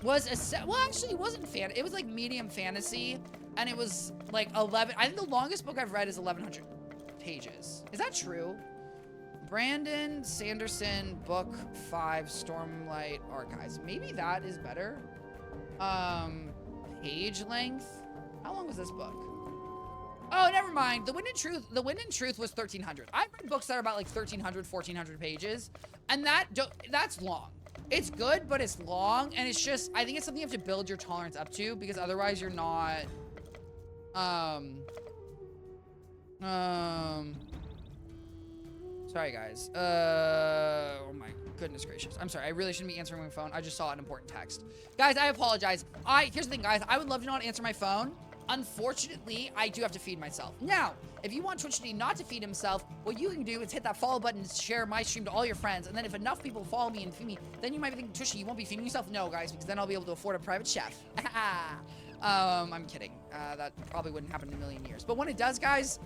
was well, actually, it wasn't it was like medium fantasy, and it was like 11. I think the longest book I've read is 1,100 pages. Is that true? Brandon Sanderson, book 5, Stormlight Archives. Maybe that is better. Page length. How long was this book? Oh, never mind. The Wind and Truth was 1,300. I've read books that are about like 1,300, 1,400 pages, and that's long. It's good, but it's long, and it's just, I think it's something you have to build your tolerance up to, because otherwise you're not, sorry guys. Oh my goodness gracious. I'm sorry, I really shouldn't be answering my phone. I just saw an important text. Guys, I apologize. Here's the thing, guys. I would love to not answer my phone. Unfortunately, I do have to feed myself. Now, if you want Twichty not to feed himself, what you can do is hit that follow button and share my stream to all your friends. And then if enough people follow me and feed me, then you might be thinking, Twichty, you won't be feeding yourself? No, guys, because then I'll be able to afford a private chef. I'm kidding. That probably wouldn't happen in a million years. But when it does, guys,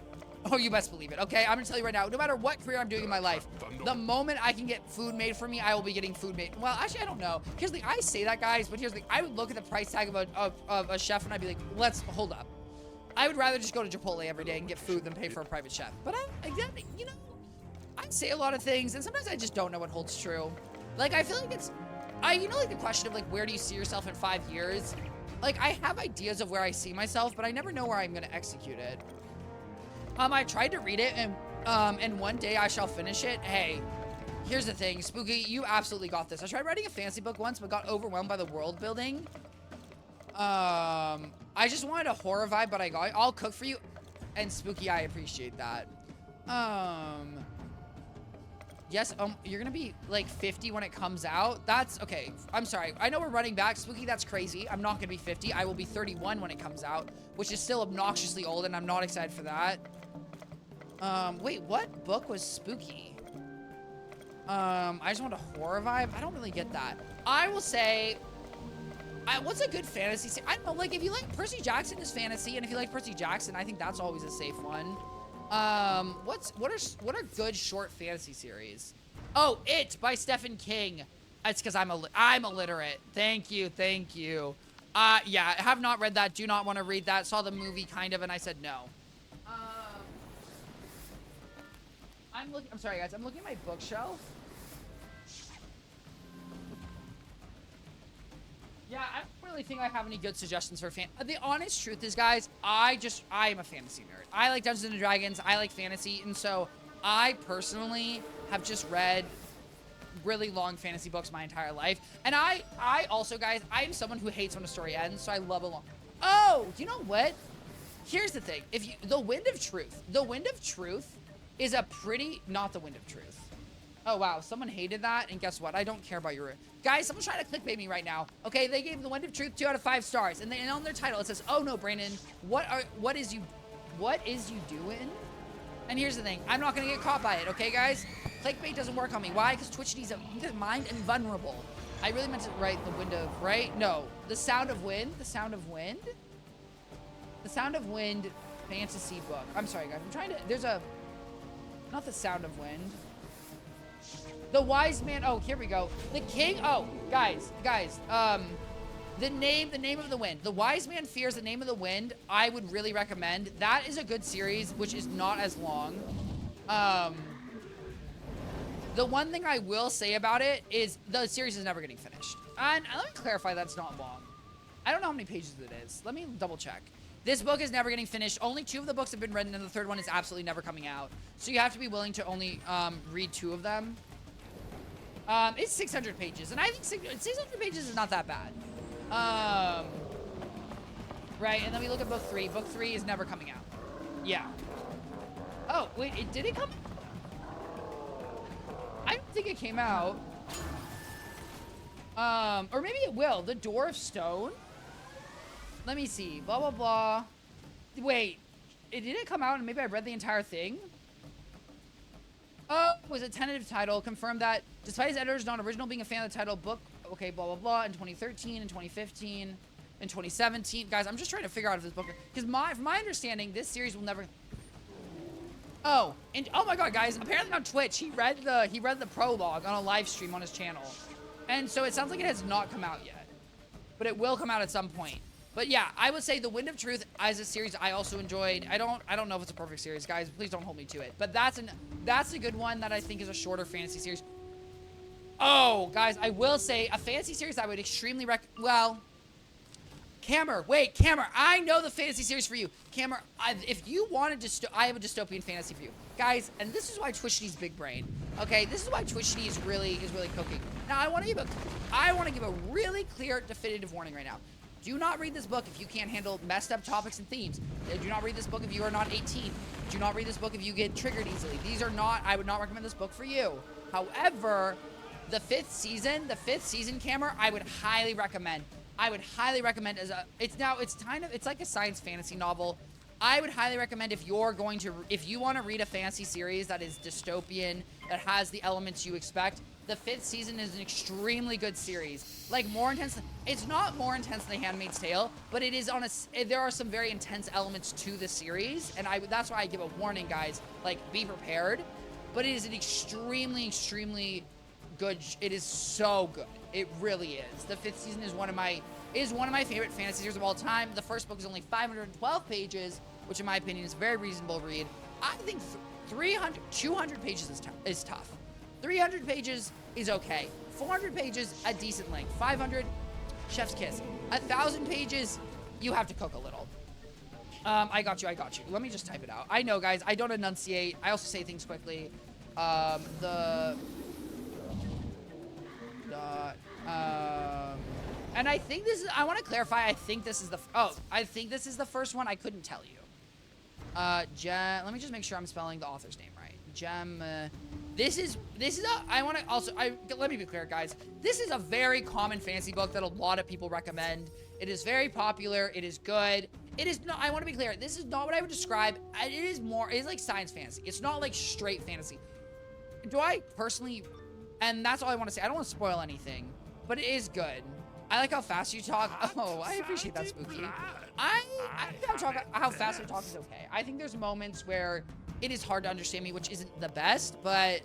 oh, you best believe it, okay? I'm gonna tell you right now, no matter what career I'm doing in my life, the moment I can get food made for me, I will be getting food made. Well, actually, I don't know. Here's the thing, I say that, guys, but here's the thing. I would look at the price tag of a chef and I'd be like, let's hold up. I would rather just go to Chipotle every day and get food than pay for a private chef. But you know, I say a lot of things, and sometimes I just don't know what holds true. Like, I feel like it's, you know, like the question of like, where do you see yourself in 5 years? Like, I have ideas of where I see myself, but I never know where I'm gonna execute it. I tried to read it, and one day I shall finish it. Hey, here's the thing, Spooky, you absolutely got this. I tried writing a fantasy book once, but got overwhelmed by the world building. I just wanted a horror vibe, but I'll cook for you. And Spooky, I appreciate that. Yes, you're gonna be like 50 when it comes out. That's okay. I'm sorry. I know we're running back. Spooky, that's crazy. I'm not gonna be 50. I will be 31 when it comes out, which is still obnoxiously old, and I'm not excited for that. Wait, what book was Spooky? I just want a horror vibe. I don't really get that. I will say, what's a good fantasy series? I don't know, like, if you like Percy Jackson is fantasy, and if you like Percy Jackson, I think that's always a safe one. What are good short fantasy series? Oh, It by Stephen King. It's because I'm illiterate. Thank you. Yeah, I have not read that. Do not want to read that. Saw the movie kind of, and I said no. I'm sorry, guys. I'm looking at my bookshelf. Yeah, I don't really think I have any good suggestions for The honest truth is, guys, I am a fantasy nerd. I like Dungeons and Dragons. I like fantasy. And so I personally have just read really long fantasy books my entire life. And I also, guys, I am someone who hates when a story ends. So I love a long. Oh, you know what? Here's the thing. The Wind of Truth is a pretty, not the Wind of Truth. Oh, wow. Someone hated that. And guess what? I don't care about your... Guys, someone's trying to clickbait me right now. Okay, they gave The Wind of Truth 2 out of 5 stars. And on their title, it says, oh, no, Brandon, what is you doing? And here's the thing. I'm not going to get caught by it, okay, guys? Clickbait doesn't work on me. Why? Because Twichty's mind invulnerable. I really meant to write The Wind of... Right? No. The Sound of Wind? The Sound of Wind? The Sound of Wind fantasy book. I'm sorry, guys. I'm trying to... There's a... Not The Sound of Wind. The Wise Man. Oh, here we go. The King. Oh, guys. The name of the Wind. The Wise Man Fears the Name of the Wind. I would really recommend. That is a good series, which is not as long. The one thing I will say about it is the series is never getting finished. And let me clarify, that's not long. I don't know how many pages it is. Let me double check. This book is never getting finished. Only 2 of the books have been written, and the 3rd one is absolutely never coming out. So you have to be willing to only read 2 of them. It's 600 pages, and I think 600 pages is not that bad. Right, and then we look at book 3. Book 3 is never coming out. Yeah. Oh, wait, did it come? I don't think it came out. Or maybe it will. The Door of Stone? Let me see. Blah, blah, blah. Wait, did it come out and maybe I read the entire thing? Oh, it was a tentative title. Confirmed that despite his editor's non-original being a fan of the title, book, okay, blah, blah, blah, in 2013, in 2015, in 2017. Guys, I'm just trying to figure out if this book, because from my understanding, this series will never... Oh, and oh my god, guys, apparently on Twitch, he read the prologue on a live stream on his channel. And so it sounds like it has not come out yet. but it will come out at some point. But yeah, I would say The Wind of Truth as a series I also enjoyed. I don't know if it's a perfect series, guys. Please don't hold me to it. But that's a good one that I think is a shorter fantasy series. Oh, guys, I will say a fantasy series I would extremely well, Cameron, wait, Cameron, I know the fantasy series for you. Cameron, if you wanted I have a dystopian fantasy for you. Guys, and this is why Twichty's big brain. Okay, this is why Twichty is really cooking. Now, I want to give a really clear, definitive warning right now. Do not read this book if you can't handle messed up topics and themes. Do not read this book if you are not 18. Do not read this book if you get triggered easily. I would not recommend this book for you. However, the fifth season, Cameron, I would highly recommend. It's like a science fantasy novel. I would highly recommend if you want to read a fantasy series that is dystopian, that has the elements you expect, the fifth season is an extremely good series. Like, more intense. It's not more intense than The Handmaid's Tale, but it is there are some very intense elements to the series, and that's why I give a warning, guys. Like, be prepared. But it is an extremely good. It is so good. It really is. The fifth season is one of my favorite fantasy series of all time. The first book is only 512 pages, which in my opinion is a very reasonable read. I think 200 pages is tough. 300 pages is okay. 400 pages, a decent length. 500, chef's kiss. 1,000 pages, you have to cook a little. I got you. Let me just type it out. I know, guys, I don't enunciate. I also say things quickly. And I think I want to clarify, I think this is the first one. I couldn't tell you. Let me just make sure I'm spelling the author's name right. Let me be clear, guys. This is a very common fantasy book that a lot of people recommend. It is very popular. It is good. It is not, I want to be clear. This is not what I would describe. It is like science fantasy. It's not like straight fantasy. Do I personally, and that's all I want to say. I don't want to spoil anything, but it is good. I like how fast you talk. Oh, I appreciate that, Spooky. I think how fast I talk is okay. I think there's moments where it is hard to understand me, which isn't the best, but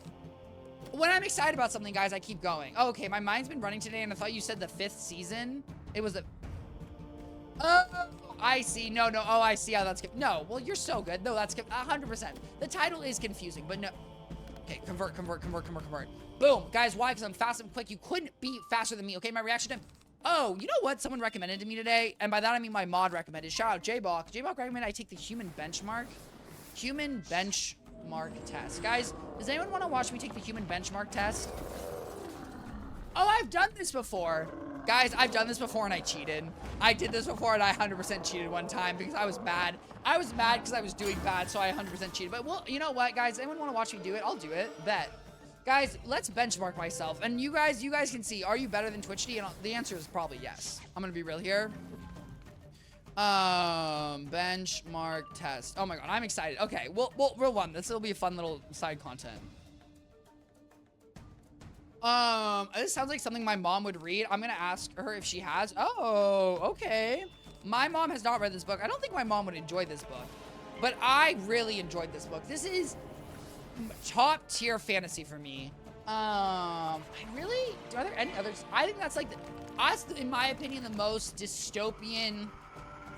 when I'm excited about something, guys, I keep going. Oh, okay, my mind's been running today, and I thought you said the fifth season. It was oh, I see. No. Oh, I see how that's... No, well, you're so good. No, that's 100%. The title is confusing, but no. Okay, convert. Boom. Guys, why? Because I'm fast and quick. You couldn't be faster than me, okay? My reaction time... Oh, you know what someone recommended to me today? And by that, I mean my mod recommended. Shout out, J-Balk. J-Balk recommended I take the human benchmark test. Guys, does anyone want to watch me take the human benchmark test? Oh, I've done this before. Guys, I've done this before and I cheated. I did this before and I 100% cheated one time because I was mad. I was mad because I was doing bad, so I 100% cheated. But, well, you know what, guys? Anyone want to watch me do it? I'll do it. Bet. Guys, let's benchmark myself. And you guys can see, are you better than Twichty? And the answer is probably yes. I'm going to be real here. Benchmark test. Oh my god, I'm excited. Okay, we'll run. This will be a fun little side content. This sounds like something my mom would read. I'm gonna ask her if she has. Oh, okay. My mom has not read this book. I don't think my mom would enjoy this book, but I really enjoyed this book. This is top tier fantasy for me. Are there any others? I think that's like in my opinion, the most dystopian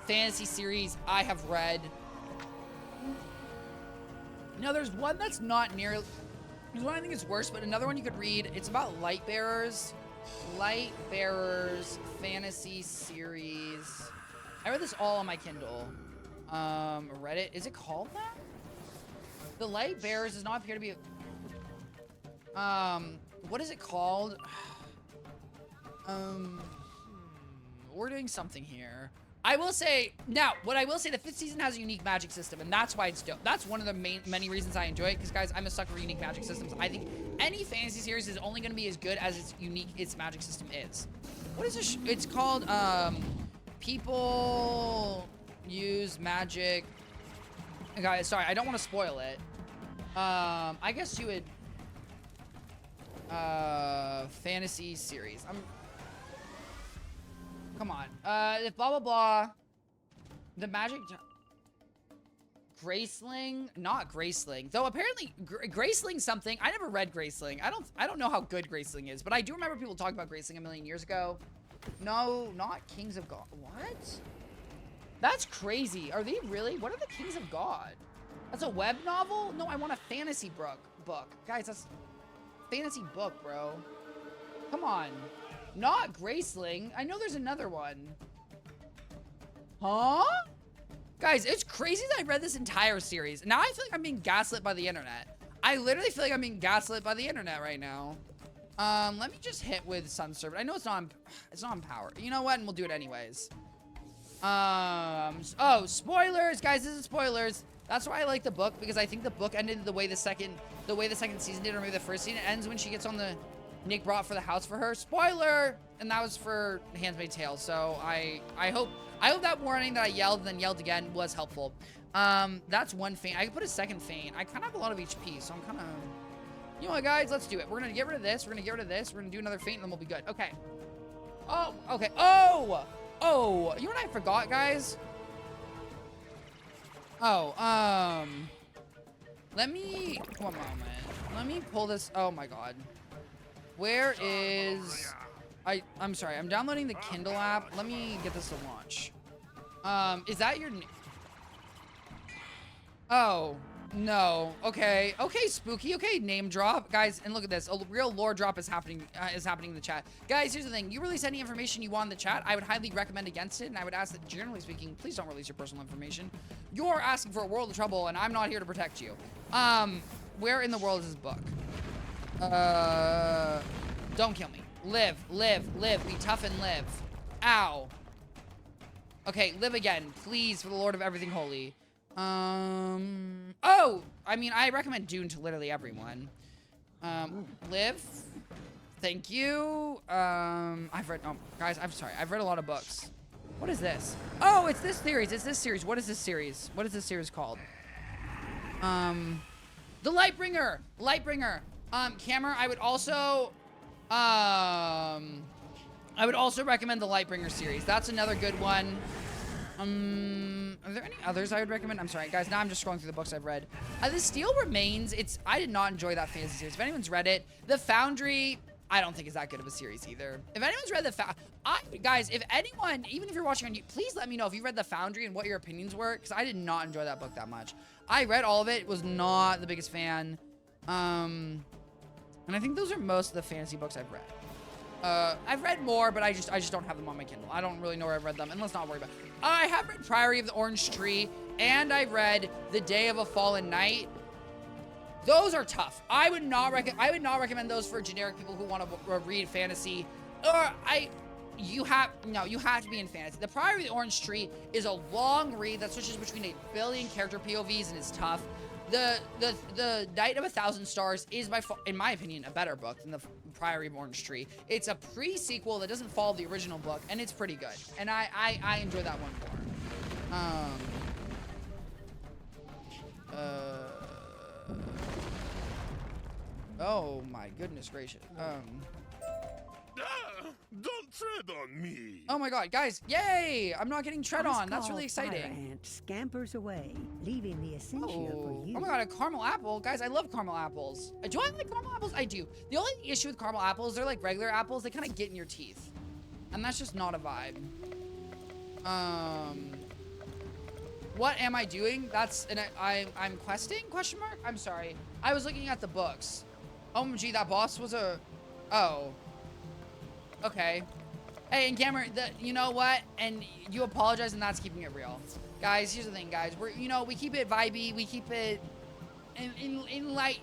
fantasy series I have read. No, there's one that's not nearly... There's one I think is worse, but another one you could read. It's about light bearers. Light bearers fantasy series. I read this all on my Kindle. Reddit. Is it called that? The light bearers does not appear to be what is it called? We're doing something here. I will say, the fifth season has a unique magic system, and that's why it's dope. That's one of the many reasons I enjoy it, because, guys, I'm a sucker for unique magic systems. I think any fantasy series is only going to be as good as its magic system is. What is this? It's called, people use magic. Guys, sorry, I don't want to spoil it. I guess you would, fantasy series. Come on. Blah, blah, blah. The magic... Graceling? Not Graceling. Though apparently, Graceling's something. I never read Graceling. I don't know how good Graceling is, but I do remember people talking about Graceling a million years ago. No, not Kings of God. What? That's crazy. Are they really? What are the Kings of God? That's a web novel? No, I want a fantasy book. Guys, that's fantasy book, bro. Come on. Not Graceling. I know there's another one. Huh? Guys, it's crazy that I read this entire series. Now I feel like I'm being gaslit by the internet. I literally feel like I'm being gaslit by the internet right now. Let me just hit with Sun Servant. I know it's not on power. You know what? And we'll do it anyways. Oh, spoilers, guys. This is spoilers. That's why I like the book, because I think the book ended the way the second season did, or maybe the first season. It ends when she gets on the Nick brought for the house for her. Spoiler! And that was for Handmaid's Tale. So I hope that warning that I yelled and then yelled again was helpful. That's one feint. I could put a second feint. I kind of have a lot of HP, so I'm kind of... You know what, guys? Let's do it. We're gonna get rid of this. We're gonna get rid of this. We're gonna do another feint, and then we'll be good. Okay. Oh, okay. Oh! Oh! You know what I forgot, guys? Oh, let me... One moment. Let me pull this... Oh, my God. Where is... I'm sorry. I'm downloading the Kindle app. Let me get this to launch. Is that your... Oh, no. Okay. Okay, spooky. Okay, name drop. Guys, and look at this. A real lore drop is happening in the chat. Guys, here's the thing. You release any information you want in the chat, I would highly recommend against it, and I would ask that, generally speaking, please don't release your personal information. You're asking for a world of trouble, and I'm not here to protect you. Where in the world is this book? Don't kill me. Live. Be tough and live. Ow. Okay, live again. Please, for the Lord of everything holy. Oh! I mean, I recommend Dune to literally everyone. Live. Thank you. I've read... Oh, guys, I'm sorry. I've read a lot of books. What is this? Oh, it's this series. It's this series. What is this series? What is this series called? The Lightbringer. Lightbringer. Camera, I would also recommend the Lightbringer series. That's another good one. Are there any others I would recommend? I'm sorry, guys. Now I'm just scrolling through the books I've read. The Steel Remains. I did not enjoy that fantasy series. If anyone's read it, The Foundry, I don't think is that good of a series either. If anyone's read guys, if anyone, even if you're watching on YouTube, please let me know if you read The Foundry and what your opinions were, because I did not enjoy that book that much. I read all of it. Was not the biggest fan. And I think those are most of the fantasy books I've read. I've read more, but I just don't have them on my Kindle. I don't really know where I've read them, and let's not worry about it. I have read Priory of the Orange Tree, and I've read The Day of a Fallen Knight. Those are tough. I would not recommend those for generic people who want to read fantasy. You have to be in fantasy. The Priory of the Orange Tree is a long read that switches between 1 billion character POVs and is tough. The Night of 1,000 Stars is, in my opinion, a better book than the Priory of Orange Tree. It's a pre-sequel that doesn't follow the original book, and it's pretty good. And I enjoy that one more. Oh my goodness gracious. Don't tread on me. Oh my God, guys! Yay! I'm not getting tread on. That's really exciting. Ant scampers away, leaving the Essentia for you. Oh my God, a caramel apple, guys! I love caramel apples. Do I like caramel apples? I do. The only issue with caramel apples, they're like regular apples. They kind of get in your teeth, and that's just not a vibe. What am I doing? I'm questing? Question mark? I'm sorry. I was looking at the books. OMG, that boss was a... Oh. Okay. Hey, and Cameron, you know what? And you apologize, and that's keeping it real. Guys, here's the thing, guys. We keep it vibey. We keep it in light.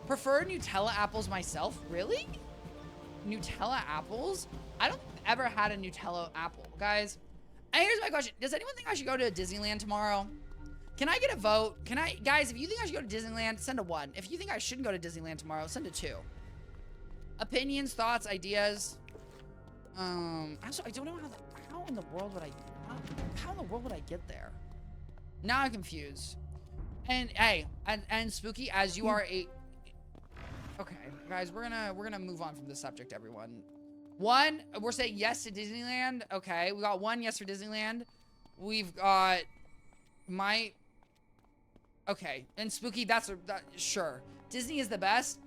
Prefer Nutella apples myself. Really? Nutella apples? I don't think I've ever had a Nutella apple, guys. And here's my question. Does anyone think I should go to Disneyland tomorrow? Can I get a vote? Guys, if you think I should go to Disneyland, send a 1. If you think I shouldn't go to Disneyland tomorrow, send a 2. Opinions, thoughts, ideas. Also, I don't know how in the world would I get there? Now I'm confused. And hey, and Spooky, as you are a... Okay, guys, we're gonna move on from this subject, everyone. 1, we're saying yes to Disneyland. Okay, we got 1 yes for Disneyland. We've got okay, and Spooky, sure. Disney is the best.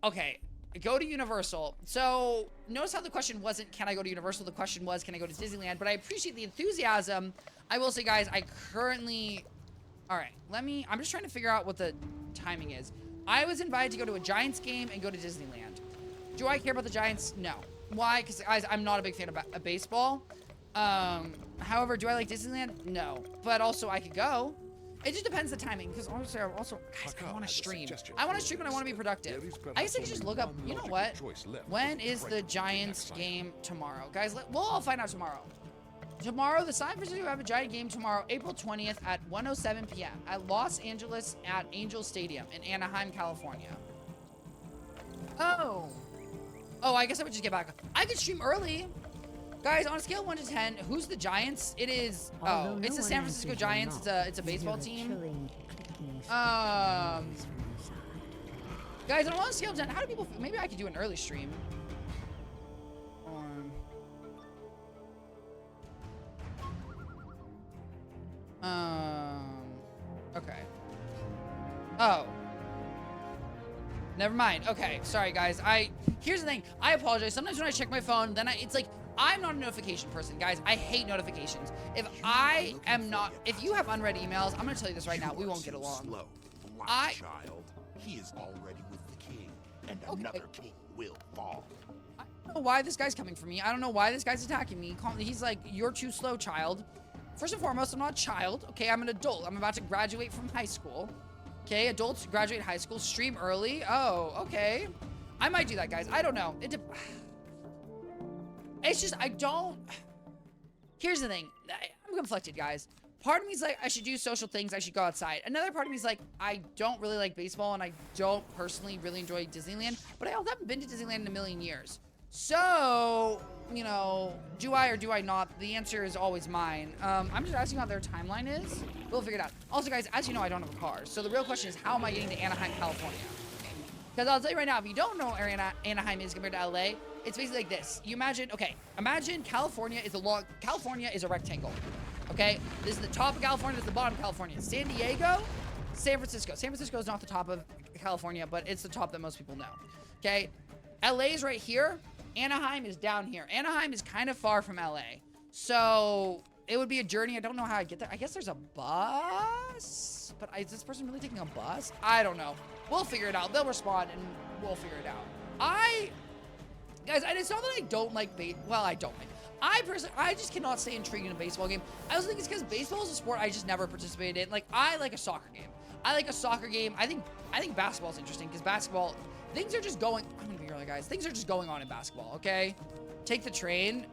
Okay, go to Universal. So notice how the question wasn't, can I go to Universal? The question was, can I go to Disneyland? But I appreciate the enthusiasm. I will say, guys, I currently... All right, I'm just trying to figure out what the timing is. I was invited to go to a Giants game and go to Disneyland. Do I care about the Giants? No. Why? Because, guys, I'm not a big fan of baseball. However, do I like Disneyland? No. But also, I could go. It just depends the timing, because honestly, guys, I want to stream. I want to stream and I want to be productive. I guess I could just look up, you know what? When is the Giants game tomorrow? Guys, we'll all find out tomorrow. Tomorrow, the San Francisco have a Giant game tomorrow, April 20th at 1:07 p.m. at Los Angeles at Angel Stadium in Anaheim, California. Oh, I guess I would just get back. I could stream early. Guys, on a scale of 1 to 10, who's the Giants? It is, it's the San Francisco Giants. It's a baseball team. Guys, on a scale of 10, how do people, maybe I could do an early stream. Okay. Oh. Never mind. Okay, sorry guys. Here's the thing. I apologize. Sometimes when I check my phone, then it's like, I'm not a notification person, guys. I hate notifications. If you have unread emails, I'm gonna tell you this right now, we won't get along. Slow, black child. He is already with the king, and another king will fall. I don't know why this guy's coming for me. I don't know why this guy's attacking me. He's like, you're too slow, child. First and foremost, I'm not a child. Okay, I'm an adult. I'm about to graduate from high school. Okay, adults graduate high school, stream early. Oh, okay. I might do that, guys. I don't know. It's just, here's the thing. I'm conflicted, guys. Part of me is like, I should do social things. I should go outside. Another part of me is like, I don't really like baseball, and I don't personally really enjoy Disneyland, but I haven't been to Disneyland in a million years. So, you know, do I or do I not? The answer is always mine. I'm just asking how their timeline is. We'll figure it out. Also, guys, as you know, I don't have a car. So the real question is, how am I getting to Anaheim, California? Because I'll tell you right now, if you don't know where Anaheim is compared to LA, it's basically like this. You imagine California is a rectangle. Okay? This is the top of California, this is the bottom of California. San Diego, San Francisco. San Francisco is not the top of California, but it's the top that most people know. Okay? LA is right here. Anaheim is down here. Anaheim is kind of far from LA. So it would be a journey. I don't know how I get there. I guess there's a bus. But is this person really taking a bus? I don't know. We'll figure it out. They'll respond and we'll figure it out. Guys, it's not that I don't like I don't like. I just cannot stay intrigued in a baseball game. I also think it's because baseball is a sport I just never participated in. Like, I like a soccer game. I think basketball is interesting because basketball, things are just going. I'm gonna be real, guys. Things are just going on in basketball. Okay, take the train.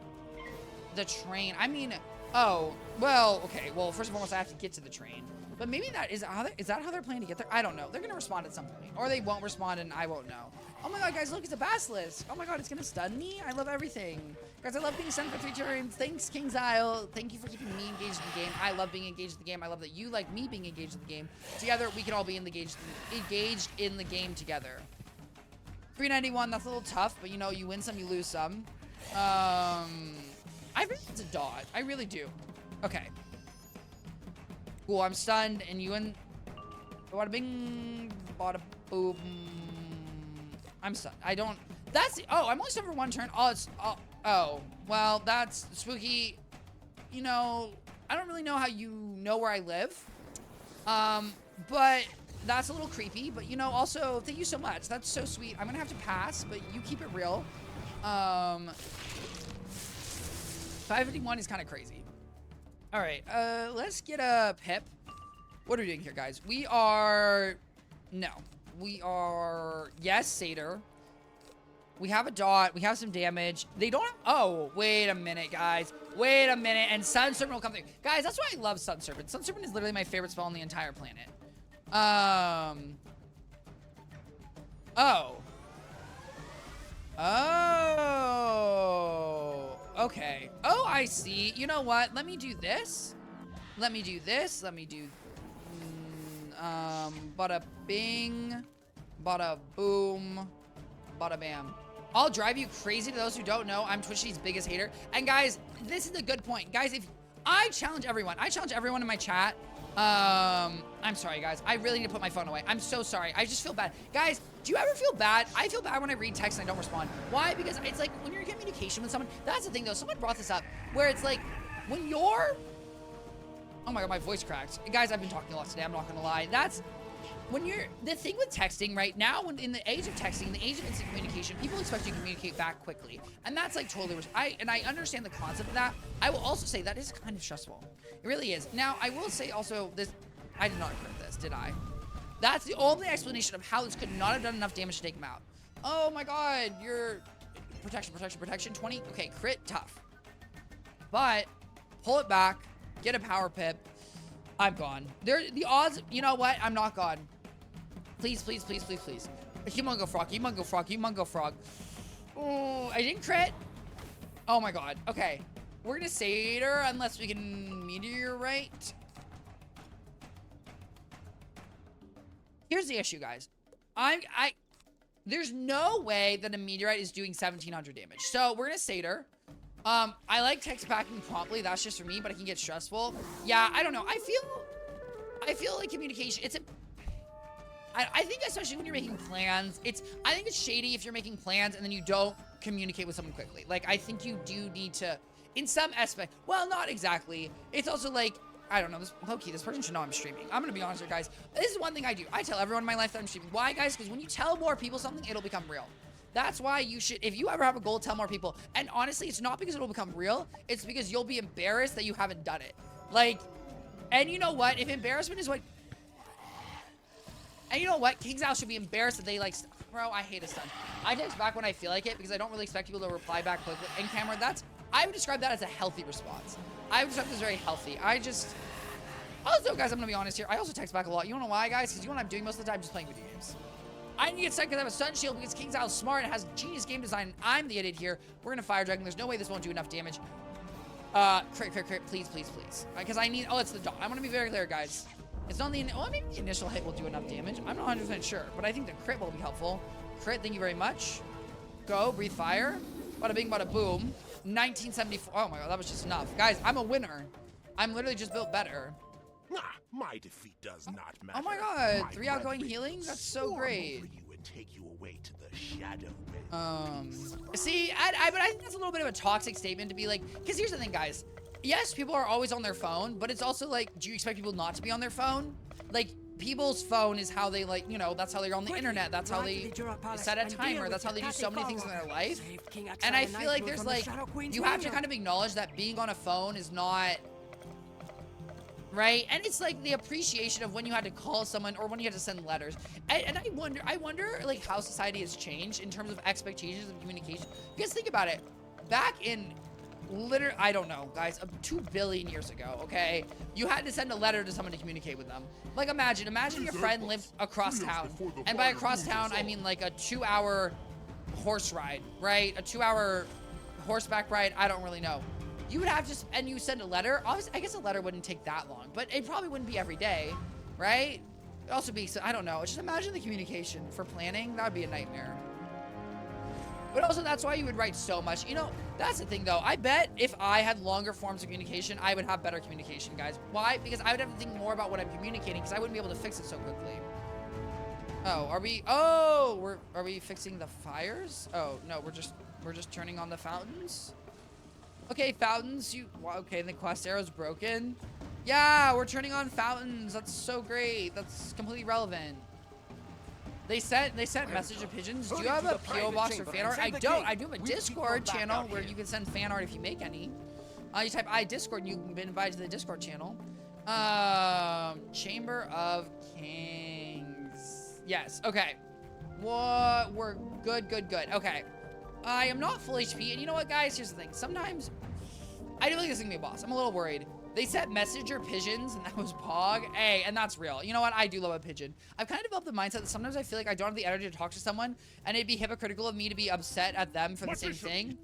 I mean, oh well. Okay. Well, first and foremost, I have to get to the train. But maybe is that how they're planning to get there? I don't know. They're gonna respond at some point, or they won't respond, and I won't know. Oh my god, guys, look, it's a basilisk. Oh my god, it's gonna stun me. I love everything, guys. I love being sent for 3 turns. Thanks, King's Isle. Thank you for keeping me engaged in the game. I love being engaged in the game. I love that you like me being engaged in the game. Together, we can all be engaged in the game together. 391. That's a little tough, but you know, you win some, you lose some. I think it's a dodge. I really do. Okay. Cool, I'm stunned, and you and bada bing, bada boom. I'm stunned. I'm only stunned for 1 turn. Well, that's spooky. You know, I don't really know how you know where I live. But that's a little creepy. But, you know, also, thank you so much. That's so sweet. I'm gonna have to pass, but you keep it real. 551 is kind of crazy. All right, let's get a pip. What are we doing here, guys? Yes, Satyr. We have a dot. We have some damage. They don't have, oh, wait a minute, guys. Wait a minute, and Sun Serpent will come through. Guys, that's why I love Sun Serpent. Sun Serpent is literally my favorite spell on the entire planet. Okay. Oh, I see. You know what? Let me do this. Bada bing, bada boom, bada bam. I'll drive you crazy. To those who don't know, I'm Twichty's biggest hater. And guys, this is a good point. Guys, if I challenge everyone in my chat, I'm sorry, guys. I really need to put my phone away. I'm so sorry. I just feel bad. Guys, do you ever feel bad? I feel bad when I read text and I don't respond. Why? Because it's like when you're in communication with someone, that's the thing though. Someone brought this up where it's like when you're, oh my God, my voice cracked. Guys, I've been talking a lot today. I'm not gonna lie. That's when you're, the thing with texting right now, when in the age of texting, the age of instant communication, people expect you to communicate back quickly. And that's like totally, I understand the concept of that. I will also say that is kind of stressful. It really is. Now, I will say also this, I did not crit this, did I? That's the only explanation of how this could not have done enough damage to take him out. Oh my God, you're, protection, 20. Okay, crit, tough. But, pull it back, get a power pip. I'm gone. The odds, you know what? I'm not gone. Please. Humongo frog. Oh, I didn't crit. Oh my God. Okay. We're gonna Satyr unless we can meteorite. Here's the issue, guys. There's no way that a meteorite is doing 1700 damage. So we're gonna Satyr. I like text packing promptly. That's just for me, but it can get stressful. Yeah, I don't know. I feel like communication, I think especially when you're making plans, I think it's shady if you're making plans and then you don't communicate with someone quickly. Like, I think you do need to, in some aspect, well, not exactly. It's also like, I don't know, low-key, this person should know I'm streaming. I'm gonna be honest here, guys. This is one thing I do. I tell everyone in my life that I'm streaming. Why, guys? Because when you tell more people something, it'll become real. That's why you should, if you ever have a goal, tell more people. And honestly, it's not because it'll become real. It's because you'll be embarrassed that you haven't done it. Like, and you know what? If embarrassment is what, and you know what? King's Owl should be embarrassed that they like, bro, I hate a stun. I text back when I feel like it because I don't really expect people to reply back quickly. In camera, I would describe that as a healthy response. I would describe this as very healthy. Also, guys, I'm gonna be honest here. I also text back a lot. You wanna know why, guys? Because you know what I'm doing most of the time? Just playing video games. I need to get stuck because I have a stun shield because King's Owl's smart and has genius game design. I'm the idiot here. We're gonna Fire Dragon. There's no way this won't do enough damage. Crit, please. Because I need, it's the dot. I'm gonna be very clear, guys. It's not maybe the initial hit will do enough damage. I'm not 100% sure, but I think the crit will be helpful. Crit, thank you very much. Go, breathe fire. Bada bing, bada boom. 1974. Oh my God, that was just enough. Guys, I'm a winner. I'm literally just built better. My defeat does not matter. Oh my God, My 3 outgoing brethren healing? will That's so swarm great. over you and take you away to the shadow realms. See, but I think that's a little bit of a toxic statement to be like, because here's the thing, guys. Yes, people are always on their phone, but it's also like, do you expect people not to be on their phone? Like, people's phone is how they like, that's how they're on the internet. That's how they set a timer. That's how they do so many things in their life. And I feel like there's like, you have to kind of acknowledge that being on a phone is not, right? And it's like the appreciation of when you had to call someone or when you had to send letters. And I wonder like how society has changed in terms of expectations of communication. Because think about it, back in literally, I don't know, guys, 2 billion years ago, okay? You had to send a letter to someone to communicate with them. Like, imagine your friend lived across town. And by across town, I mean like a 2-hour horse ride, right? A 2-hour horseback ride, I don't really know. You would have to, and you send a letter. Obviously, I guess a letter wouldn't take that long, but it probably wouldn't be every day, right? It'd also be, I don't know. Just imagine the communication for planning. That would be a nightmare. But also, that's why you would write so much. That's the thing, though. I bet if I had longer forms of communication, I would have better communication, guys. Why? Because I would have to think more about what I'm communicating, because I wouldn't be able to fix it so quickly. Oh, are we fixing the fires? Oh, no, we're just turning on the fountains. Okay, fountains, okay, the quest arrow's broken. Yeah, we're turning on fountains. That's so great. That's completely relevant. They sent message of pigeons. Do you have a PO box or fan art? I don't. I do have a Discord channel where you can send fan art if you make any. You type Discord and you've been invited to the Discord channel. Chamber of Kings. Yes, okay. What? We're good. Okay. I am not full HP, and you know what, guys? Here's the thing. Sometimes, I do think this is gonna be a boss. I'm a little worried. They said messenger pigeons, and that was Pog. Hey, and that's real. You know what? I do love a pigeon. I've kind of developed the mindset that sometimes I feel like I don't have the energy to talk to someone, and it'd be hypocritical of me to be upset at them for the same thing.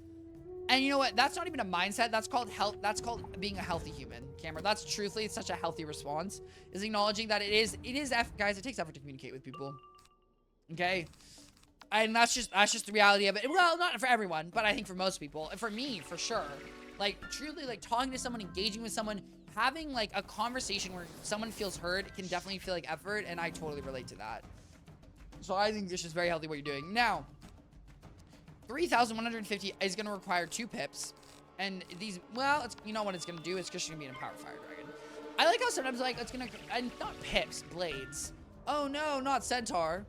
And you know what? That's not even a mindset. That's called health. That's called being a healthy human, Cameron. That's truthfully such a healthy response, is acknowledging that it is guys, it takes effort to communicate with people. Okay? And that's just the reality of it. Well, not for everyone, but I think for most people. And for me, for sure. Like, truly, like, talking to someone, engaging with someone having like a conversation where someone feels heard can definitely feel like effort, and I totally relate to that. So I think this is very healthy what you're doing. Now, 3,150 is going to require 2 pips. And these, well, it's, you know what it's going to do? It's just going to be an Empowered Fire Dragon. I like how sometimes, like, it's going to, and not pips, blades. Oh no, not Centaur.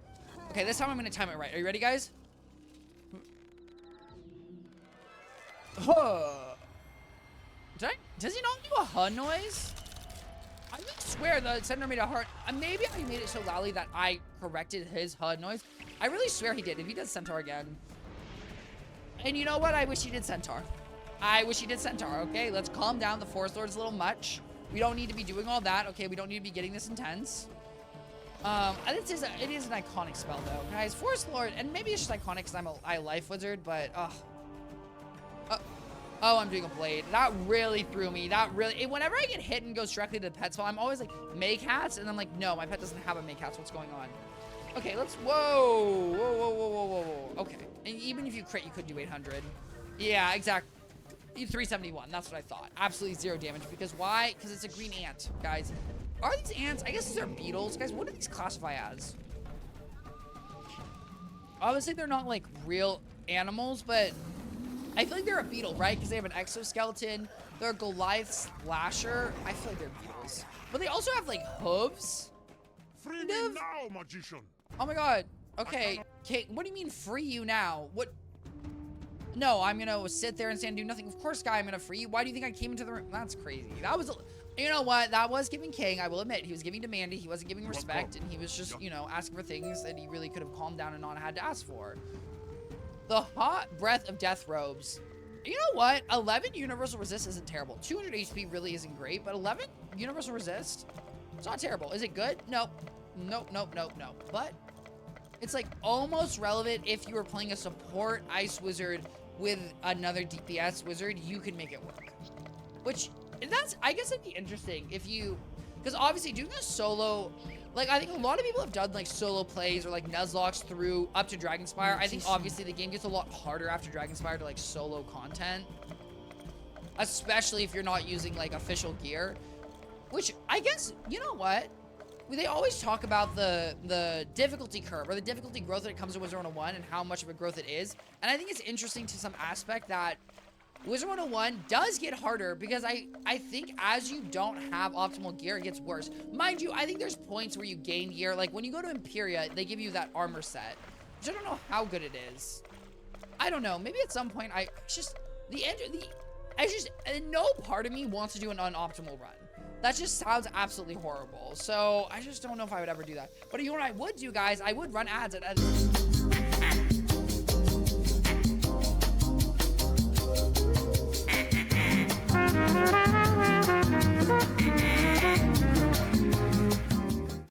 Okay, this time I'm going to time it right. Are you ready, guys? Huh. Does he not do a huh noise? I swear the Centaur made a heart. Maybe I made it so loudly that I corrected his HUD noise. I really swear he did. If he does Centaur again. And you know what? I wish he did Centaur. I wish he did Centaur. Okay, let's calm down. The Forest Lord's a little much. We don't need to be doing all that. Okay, we don't need to be getting this intense. It is an iconic spell though, guys. Forest Lord, and maybe it's just iconic because I Life Wizard, but oh, I'm doing a blade. That really threw me. Whenever I get hit and goes directly to the pet spell, I'm always like, Maycats, and I'm like, no, my pet doesn't have a Maycats. What's going on? Okay, let's, whoa. Okay, and even if you crit, you could do 800. Yeah, exactly. 371, that's what I thought. Absolutely 0 damage, because why? Because it's a green ant, guys. Are these ants, I guess these are beetles. Guys, what do these classify as? Obviously, they're not like real animals, but I feel like they're a beetle, right? Because they have an exoskeleton. They're a Goliath slasher. I feel like they're beetles. But they also have like hooves. Free me now, magician. Oh my god. Okay. Okay, what do you mean free you now? What? No, I'm gonna sit there and stand and do nothing. Of course, guy, I'm gonna free you. Why do you think I came into the room? That's crazy. That was, you know what? That was giving King, I will admit. He was giving to Mandy. He wasn't giving respect, and he was just, you know, asking for things that he really could have calmed down and not had to ask for. The Hot Breath of Death Robes. You know what? 11 Universal Resist isn't terrible. 200 HP really isn't great, but 11 Universal Resist, it's not terrible. Is it good? Nope. Nope. But it's like almost relevant if you were playing a support Ice Wizard with another DPS Wizard, you can make it work. Which, I guess it'd be interesting if you, because obviously doing a solo, like I think a lot of people have done like solo plays or like Nuzlockes through up to Dragonspire. I think obviously the game gets a lot harder after Dragonspire to like solo content. Especially if you're not using like official gear. Which I guess, you know what? They always talk about the difficulty curve or the difficulty growth that comes to Wizard 101 and how much of a growth it is. And I think it's interesting to some aspect that Wizard 101 does get harder because I think as you don't have optimal gear, it gets worse. Mind you, I think there's points where you gain gear. Like when you go to Imperia, they give you that armor set, which I don't know how good it is. I don't know. Maybe at some point, no part of me wants to do an unoptimal run. That just sounds absolutely horrible. So I just don't know if I would ever do that. But you know what I would do, guys? I would run ads at